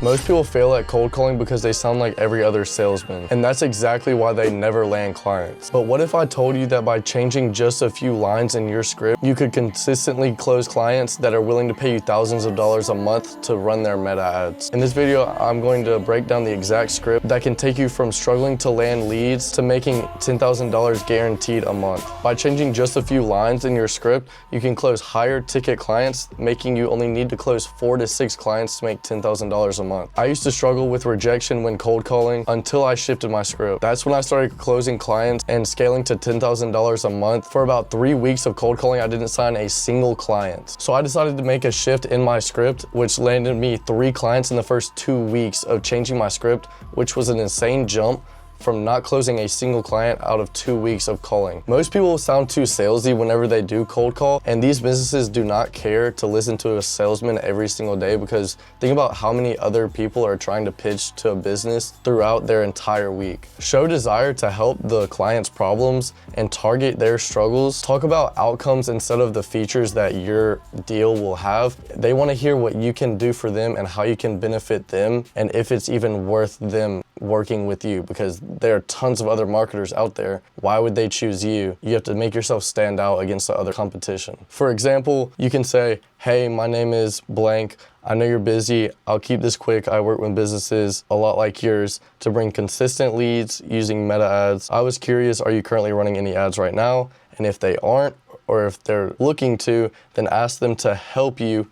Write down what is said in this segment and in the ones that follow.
Most people fail at cold calling because they sound like every other salesman, and that's exactly why they never land clients. But what if I told you that by changing just a few lines in your script, you could consistently close clients that are willing to pay you thousands of dollars a month to run their meta ads? In this video, I'm going to break down the exact script that can take you from struggling to land leads to making $10,000 guaranteed a month. By changing just a few lines in your script, you can close higher ticket clients, making you only need to close 4 to 6 clients to make $10,000 a month. I used to struggle with rejection when cold calling until I shifted my script. That's when I started closing clients and scaling to $10,000 a month. For about 3 weeks of cold calling, I didn't sign a single client. So I decided to make a shift in my script, which landed me 3 clients in the first 2 weeks of changing my script, which was an insane jump from not closing a single client out of 2 weeks of calling. Most people sound too salesy whenever they do cold call, and these businesses do not care to listen to a salesman every single day, because think about how many other people are trying to pitch to a business throughout their entire week. Show desire to help the client's problems and target their struggles. Talk about outcomes instead of the features that your deal will have. They want to hear what you can do for them and how you can benefit them, and if it's even worth them working with you, because there are tons of other marketers out there. Why would they choose you? You have to make yourself stand out against the other competition. For example, you can say, hey, my name is blank. I know you're busy. I'll keep this quick. I work with businesses a lot like yours to bring consistent leads using meta ads. I was curious, are you currently running any ads right now? And if they aren't, or if they're looking to, then ask them to help you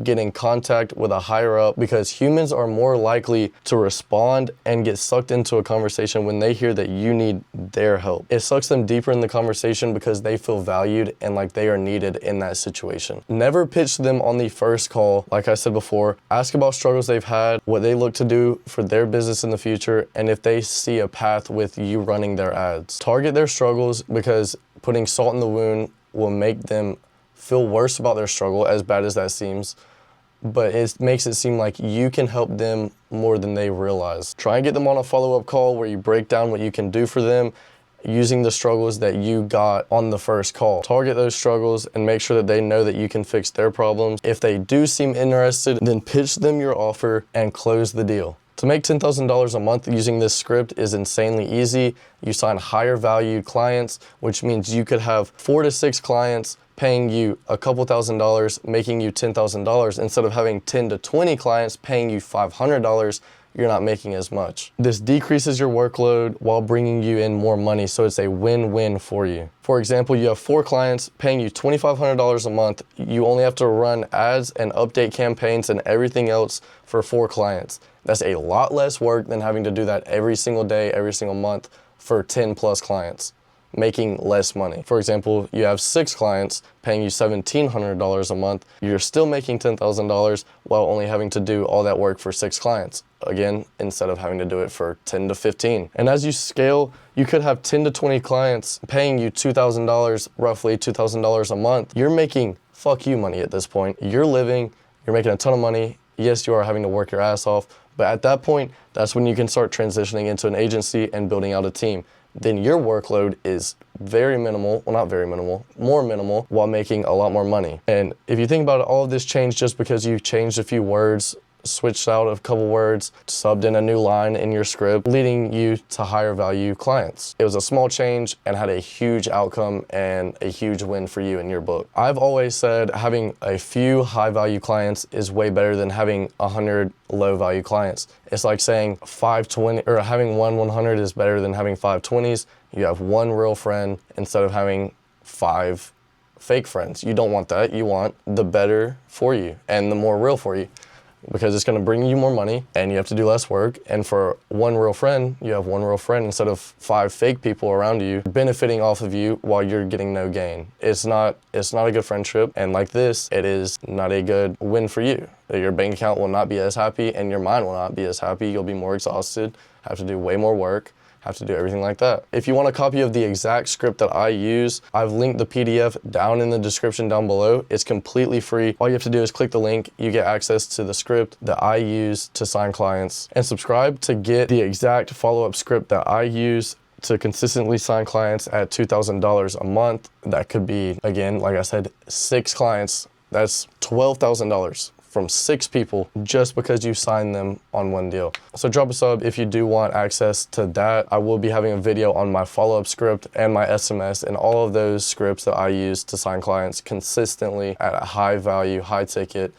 get in contact with a higher up, because humans are more likely to respond and get sucked into a conversation when they hear that you need their help. It sucks them deeper in the conversation because they feel valued and like they are needed in that situation. Never pitch them on the first call. Like I said before, ask about struggles they've had, what they look to do for their business in the future, and if they see a path with you running their ads. Target their struggles, because putting salt in the wound will make them feel worse about their struggle, as bad as that seems, but it makes it seem like you can help them more than they realize. Try and get them on a follow-up call where you break down what you can do for them using the struggles that you got on the first call. Target those struggles and make sure that they know that you can fix their problems. If they do seem interested, then pitch them your offer and close the deal. To make $10,000 a month using this script is insanely easy. You sign higher valued clients, which means you could have 4 to 6 clients paying you a couple $1,000s, making you $10,000, instead of having 10 to 20 clients paying you $500. You're not making as much. This decreases your workload while bringing you in more money, so it's a win-win for you. For example, you have 4 clients paying you $2,500 a month. You only have to run ads and update campaigns and everything else for 4 clients. That's a lot less work than having to do that every single day, every single month for 10 plus clients, making less money. For example, you have 6 clients paying you $1,700 a month. You're still making $10,000 while only having to do all that work for 6 clients. Again, instead of having to do it for 10 to 15. And as you scale, you could have 10 to 20 clients paying you $2,000, roughly $2,000 a month. You're making fuck you money at this point. You're living, you're making a ton of money. Yes, you are having to work your ass off, but at that point, that's when you can start transitioning into an agency and building out a team. Then your workload is very minimal, well, not very minimal, more minimal, while making a lot more money. And if you think about it, all of this changed just because you changed a few words, switched out a couple words, subbed in a new line in your script, leading you to higher value clients. It was a small change and had a huge outcome and a huge win for you in your book. I've always said having a few high value clients is way better than having 100 low value clients. It's like saying 520, or having 100 is better than having 520s. You have 1 real friend instead of having 5 fake friends. You don't want that. You want the better for you and the more real for you, because it's going to bring you more money and you have to do less work. And for 1 real friend, you have 1 real friend instead of 5 fake people around you benefiting off of you while you're getting no gain. It's not a good friendship. And like this, it is not a good win for you. Your bank account will not be as happy and your mind will not be as happy. You'll be more exhausted, have to do way more work, have to do everything like that. If you want a copy of the exact script that I use, I've linked the PDF down in the description down below. It's completely free. All you have to do is click the link. You get access to the script that I use to sign clients, and subscribe to get the exact follow-up script that I use to consistently sign clients at $2,000 a month. That could be, again, like I said, 6 clients. That's $12,000 from 6 people just because you signed them on one deal. So drop a sub if you do want access to that. I will be having a video on my follow-up script and my SMS and all of those scripts that I use to sign clients consistently at a high value, high ticket.